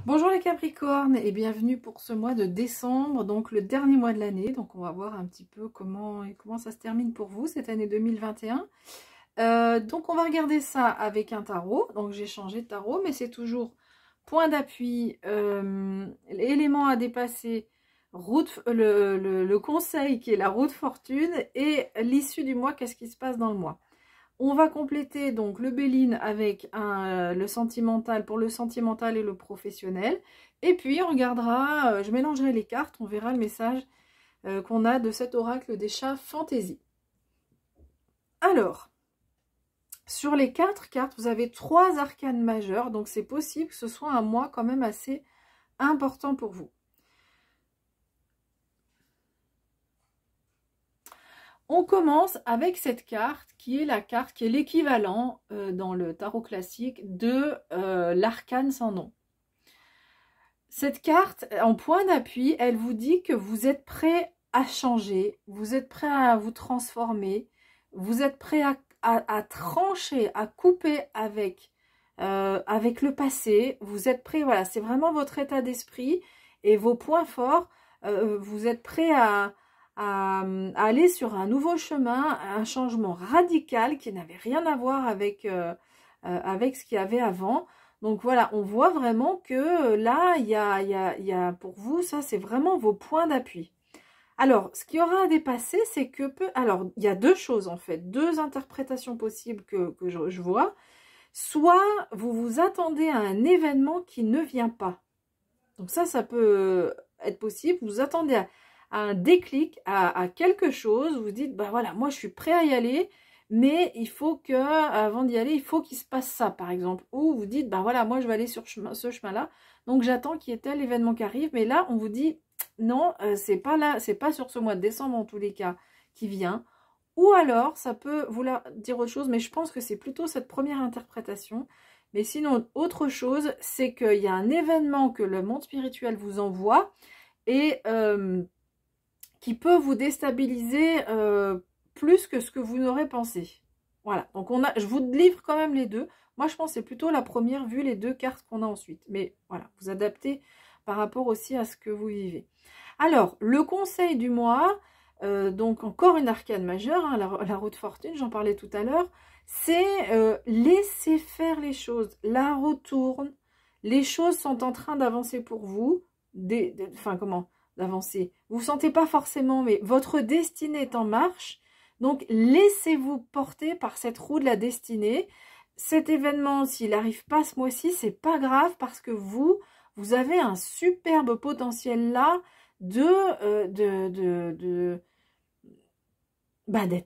Bonjour les Capricornes et bienvenue pour ce mois de décembre, donc le dernier mois de l'année. Donc on va voir un petit peu comment ça se termine pour vous cette année 2021. Donc on va regarder ça avec un tarot. Donc j'ai changé de tarot, mais c'est toujours point d'appui, élément à dépasser, le conseil qui est la roue de fortune et l'issue du mois, qu'est-ce qui se passe dans le mois. On va compléter donc le Béline avec le sentimental pour le sentimental et le professionnel. Et puis on regardera, je mélangerai les cartes, on verra le message qu'on a de cet oracle des chats fantaisie. Alors, sur les 4 cartes, vous avez 3 arcanes majeures, donc c'est possible que ce soit un mois quand même assez important pour vous. On commence avec cette carte qui est la carte qui est l'équivalent dans le tarot classique de l'arcane sans nom. Cette carte, en point d'appui, elle vous dit que vous êtes prêt à changer, vous êtes prêt à vous transformer, vous êtes prêt à trancher, à couper avec le passé, vous êtes prêt, voilà, c'est vraiment votre état d'esprit et vos points forts, vous êtes prêt à aller sur un nouveau chemin, un changement radical qui n'avait rien à voir avec ce qu'il y avait avant. Donc voilà, on voit vraiment que là, il y a pour vous, ça c'est vraiment vos points d'appui. Alors, ce qu'il y aura à dépasser, c'est que alors, il y a deux choses en fait, deux interprétations possibles que je vois. Soit vous vous attendez à un événement qui ne vient pas. Donc ça peut être possible. Vous attendez à un déclic, à quelque chose, vous dites, bah voilà, moi je suis prêt à y aller, mais il faut que, avant d'y aller, il faut qu'il se passe ça, par exemple. Ou vous dites, bah voilà, moi je vais aller sur ce chemin-là, donc j'attends qu'il y ait tel événement qui arrive, mais là, on vous dit, non, c'est pas là, c'est pas sur ce mois de décembre, en tous les cas, qui vient. Ou alors, ça peut vouloir dire autre chose, mais je pense que c'est plutôt cette première interprétation. Mais sinon, autre chose, c'est qu'il y a un événement que le monde spirituel vous envoie, et qui peut vous déstabiliser plus que ce que vous n'aurez pensé. Voilà, donc je vous livre quand même les deux. Moi, je pense que c'est plutôt la première, vu les deux cartes qu'on a ensuite. Mais voilà, vous adaptez par rapport aussi à ce que vous vivez. Alors, le conseil du mois, donc encore une arcane majeure, hein, la roue de fortune, j'en parlais tout à l'heure, c'est laisser faire les choses. La roue tourne, les choses sont en train d'avancer pour vous. Enfin, comment d'avancer. Vous ne sentez pas forcément, mais votre destinée est en marche. Donc, laissez-vous porter par cette roue de la destinée. Cet événement, s'il n'arrive pas ce mois-ci, c'est pas grave parce que vous avez un superbe potentiel là d'être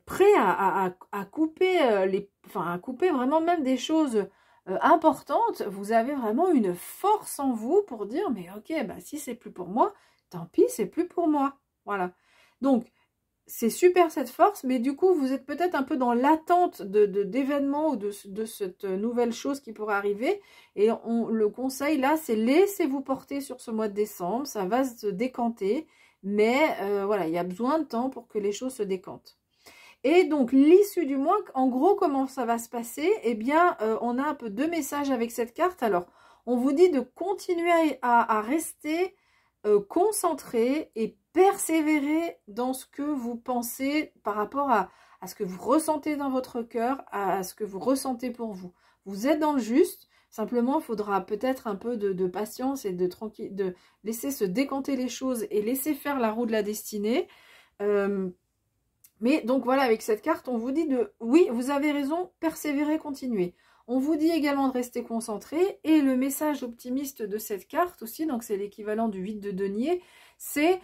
prêt à couper à couper vraiment même des choses importantes. Vous avez vraiment une force en vous pour dire, mais ok, bah si c'est plus pour moi, tant pis, c'est plus pour moi. Voilà. Donc, c'est super cette force, mais du coup, vous êtes peut-être un peu dans l'attente d'événements ou de cette nouvelle chose qui pourrait arriver. Et le conseil là, c'est laissez-vous porter sur ce mois de décembre. Ça va se décanter, mais voilà, il y a besoin de temps pour que les choses se décantent. Et donc, l'issue du mois, en gros, comment ça va se passer? Eh bien, on a un peu deux messages avec cette carte. Alors, on vous dit de continuer à rester concentré et persévérer dans ce que vous pensez par rapport à ce que vous ressentez dans votre cœur, à ce que vous ressentez pour vous. Vous êtes dans le juste, simplement il faudra peut-être un peu de patience et de laisser se décanter les choses et laisser faire la roue de la destinée. Mais donc voilà, avec cette carte, on vous dit oui, vous avez raison, persévérer, continuer. On vous dit également de rester concentré, et le message optimiste de cette carte aussi, donc c'est l'équivalent du 8 de denier, c'est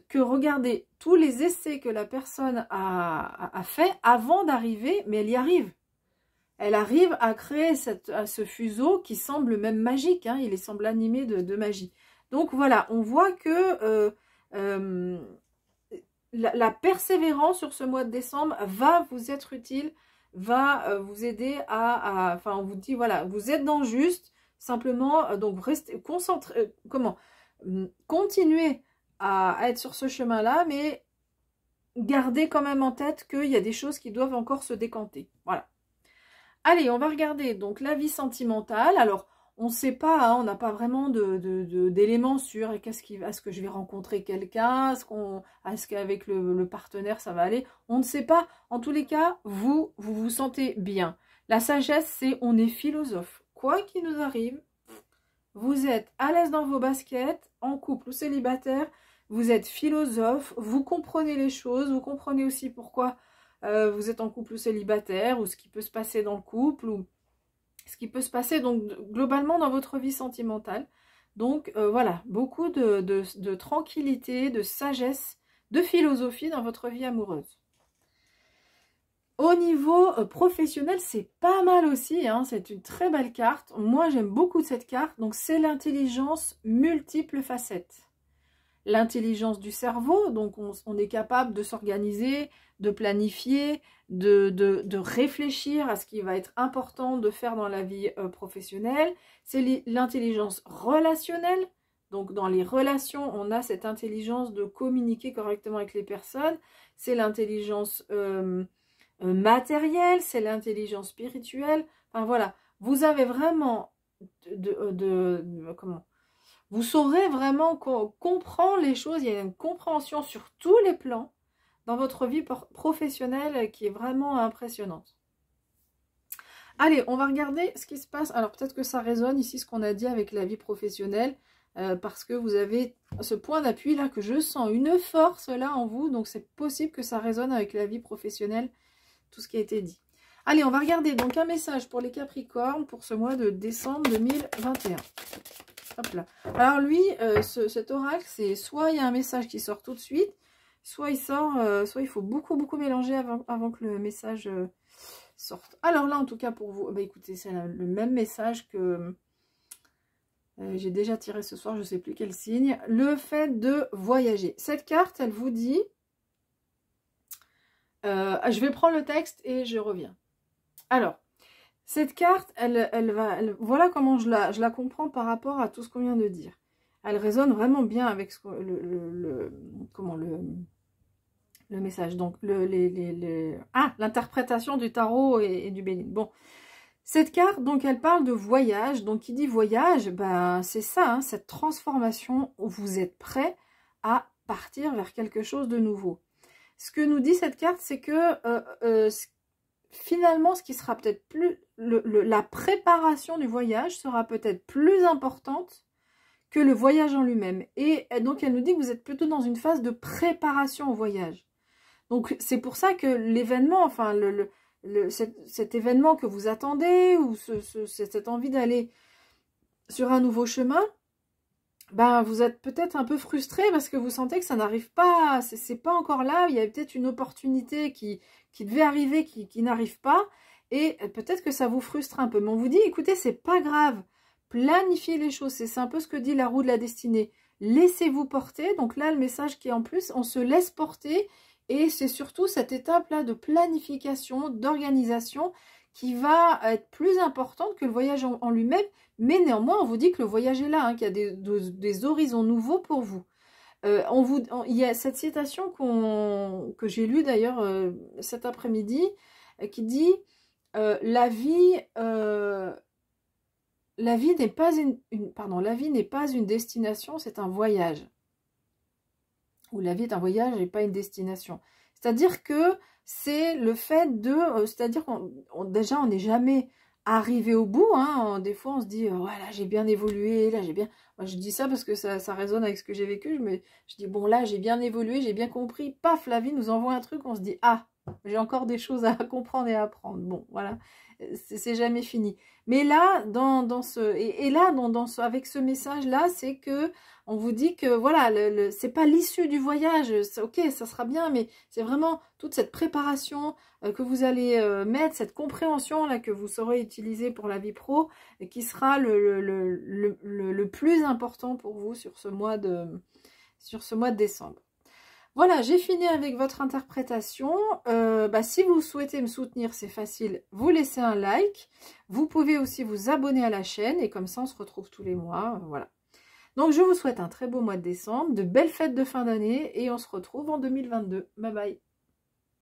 que regardez tous les essais que la personne a fait avant d'arriver, mais elle y arrive. Elle arrive à créer ce fuseau qui semble même magique, hein, il semble animé de magie. Donc voilà, on voit que la persévérance sur ce mois de décembre va vous être utile, va vous aider enfin on vous dit voilà, vous êtes dans le juste, simplement donc restez concentré, continuez à être sur ce chemin là, mais gardez quand même en tête qu'il y a des choses qui doivent encore se décanter. Voilà. Allez, on va regarder donc la vie sentimentale. Alors on ne sait pas, hein, on n'a pas vraiment d'éléments sur est-ce que je vais rencontrer quelqu'un, est-ce qu'avec le partenaire ça va aller, on ne sait pas. En tous les cas, vous vous sentez bien. La sagesse, c'est on est philosophe. Quoi qu'il nous arrive, vous êtes à l'aise dans vos baskets, en couple ou célibataire, vous êtes philosophe, vous comprenez les choses, vous comprenez aussi pourquoi vous êtes en couple ou célibataire, ou ce qui peut se passer dans le couple, ou ce qui peut se passer donc globalement dans votre vie sentimentale. Donc voilà, beaucoup de tranquillité, de sagesse, de philosophie dans votre vie amoureuse. Au niveau professionnel, c'est pas mal aussi, hein, c'est une très belle carte. Moi, j'aime beaucoup cette carte. Donc, c'est l'intelligence multiples facettes. L'intelligence du cerveau, donc on est capable de s'organiser, de planifier, de réfléchir à ce qui va être important de faire dans la vie professionnelle. C'est l'intelligence relationnelle. Donc, dans les relations, on a cette intelligence de communiquer correctement avec les personnes. C'est l'intelligence matérielle, c'est l'intelligence spirituelle. Enfin, voilà. Vous avez vraiment comment vous saurez vraiment comprendre les choses, il y a une compréhension sur tous les plans dans votre vie professionnelle qui est vraiment impressionnante. Allez, on va regarder ce qui se passe. Alors peut-être que ça résonne ici ce qu'on a dit avec la vie professionnelle, parce que vous avez ce point d'appui là que je sens, une force là en vous, donc c'est possible que ça résonne avec la vie professionnelle, tout ce qui a été dit. Allez, on va regarder donc un message pour les Capricornes pour ce mois de décembre 2021. Hop là. Alors lui, cet oracle, c'est soit il y a un message qui sort tout de suite, soit il sort, soit il faut beaucoup mélanger avant que le message sorte. Alors là, en tout cas pour vous, bah écoutez, c'est le même message que j'ai déjà tiré ce soir, je ne sais plus quel signe. Le fait de voyager. Cette carte, elle vous dit, je vais prendre le texte et je reviens. Alors, cette carte, voilà comment je la comprends par rapport à tout ce qu'on vient de dire. Elle résonne vraiment bien avec le message. Donc, l'interprétation du tarot et du bénin. Bon, cette carte, donc, elle parle de voyage. Donc, qui dit voyage, ben, c'est ça, hein, cette transformation où vous êtes prêt à partir vers quelque chose de nouveau. Ce que nous dit cette carte, c'est que finalement, ce qui sera peut-être plus... la préparation du voyage sera peut-être plus importante que le voyage en lui-même. Et donc, elle nous dit que vous êtes plutôt dans une phase de préparation au voyage. Donc, c'est pour ça que l'événement, enfin, cet événement que vous attendez, ou cette envie d'aller sur un nouveau chemin, ben, vous êtes peut-être un peu frustré parce que vous sentez que ça n'arrive pas, c'est pas encore là, il y a peut-être une opportunité qui devait arriver, qui n'arrive pas, et peut-être que ça vous frustre un peu. Mais on vous dit, écoutez, c'est pas grave, planifiez les choses, c'est un peu ce que dit la roue de la destinée. Laissez-vous porter, donc là, le message qui est en plus, on se laisse porter, et c'est surtout cette étape-là de planification, d'organisation, qui va être plus importante que le voyage en lui-même, mais néanmoins, on vous dit que le voyage est là, hein, qu'il y a des horizons nouveaux pour vous. Il y a cette citation que j'ai lue d'ailleurs cet après-midi, qui dit la vie n'est pas la vie n'est pas une destination, c'est un voyage. Ou la vie est un voyage et pas une destination. C'est-à-dire que c'est le fait de... c'est-à-dire qu'on déjà, on n'est jamais arrivé au bout. Hein. Des fois, on se dit, voilà, j'ai bien évolué, là, j'ai bien... Moi, je dis ça parce que ça résonne avec ce que j'ai vécu. Je dis, bon, là, j'ai bien évolué, j'ai bien compris. Paf, la vie nous envoie un truc, on se dit, ah, j'ai encore des choses à comprendre et à apprendre. Bon, voilà, c'est jamais fini. Mais là, avec ce message-là, c'est que on vous dit que voilà, c'est pas l'issue du voyage. Ok, ça sera bien, mais c'est vraiment toute cette préparation que vous allez mettre, cette compréhension là que vous saurez utiliser pour la vie pro, et qui sera le plus important pour vous sur ce mois de décembre. Voilà, j'ai fini avec votre interprétation. Si vous souhaitez me soutenir, c'est facile, vous laissez un like. Vous pouvez aussi vous abonner à la chaîne et comme ça, on se retrouve tous les mois. Voilà. Donc, je vous souhaite un très beau mois de décembre, de belles fêtes de fin d'année et on se retrouve en 2022. Bye bye.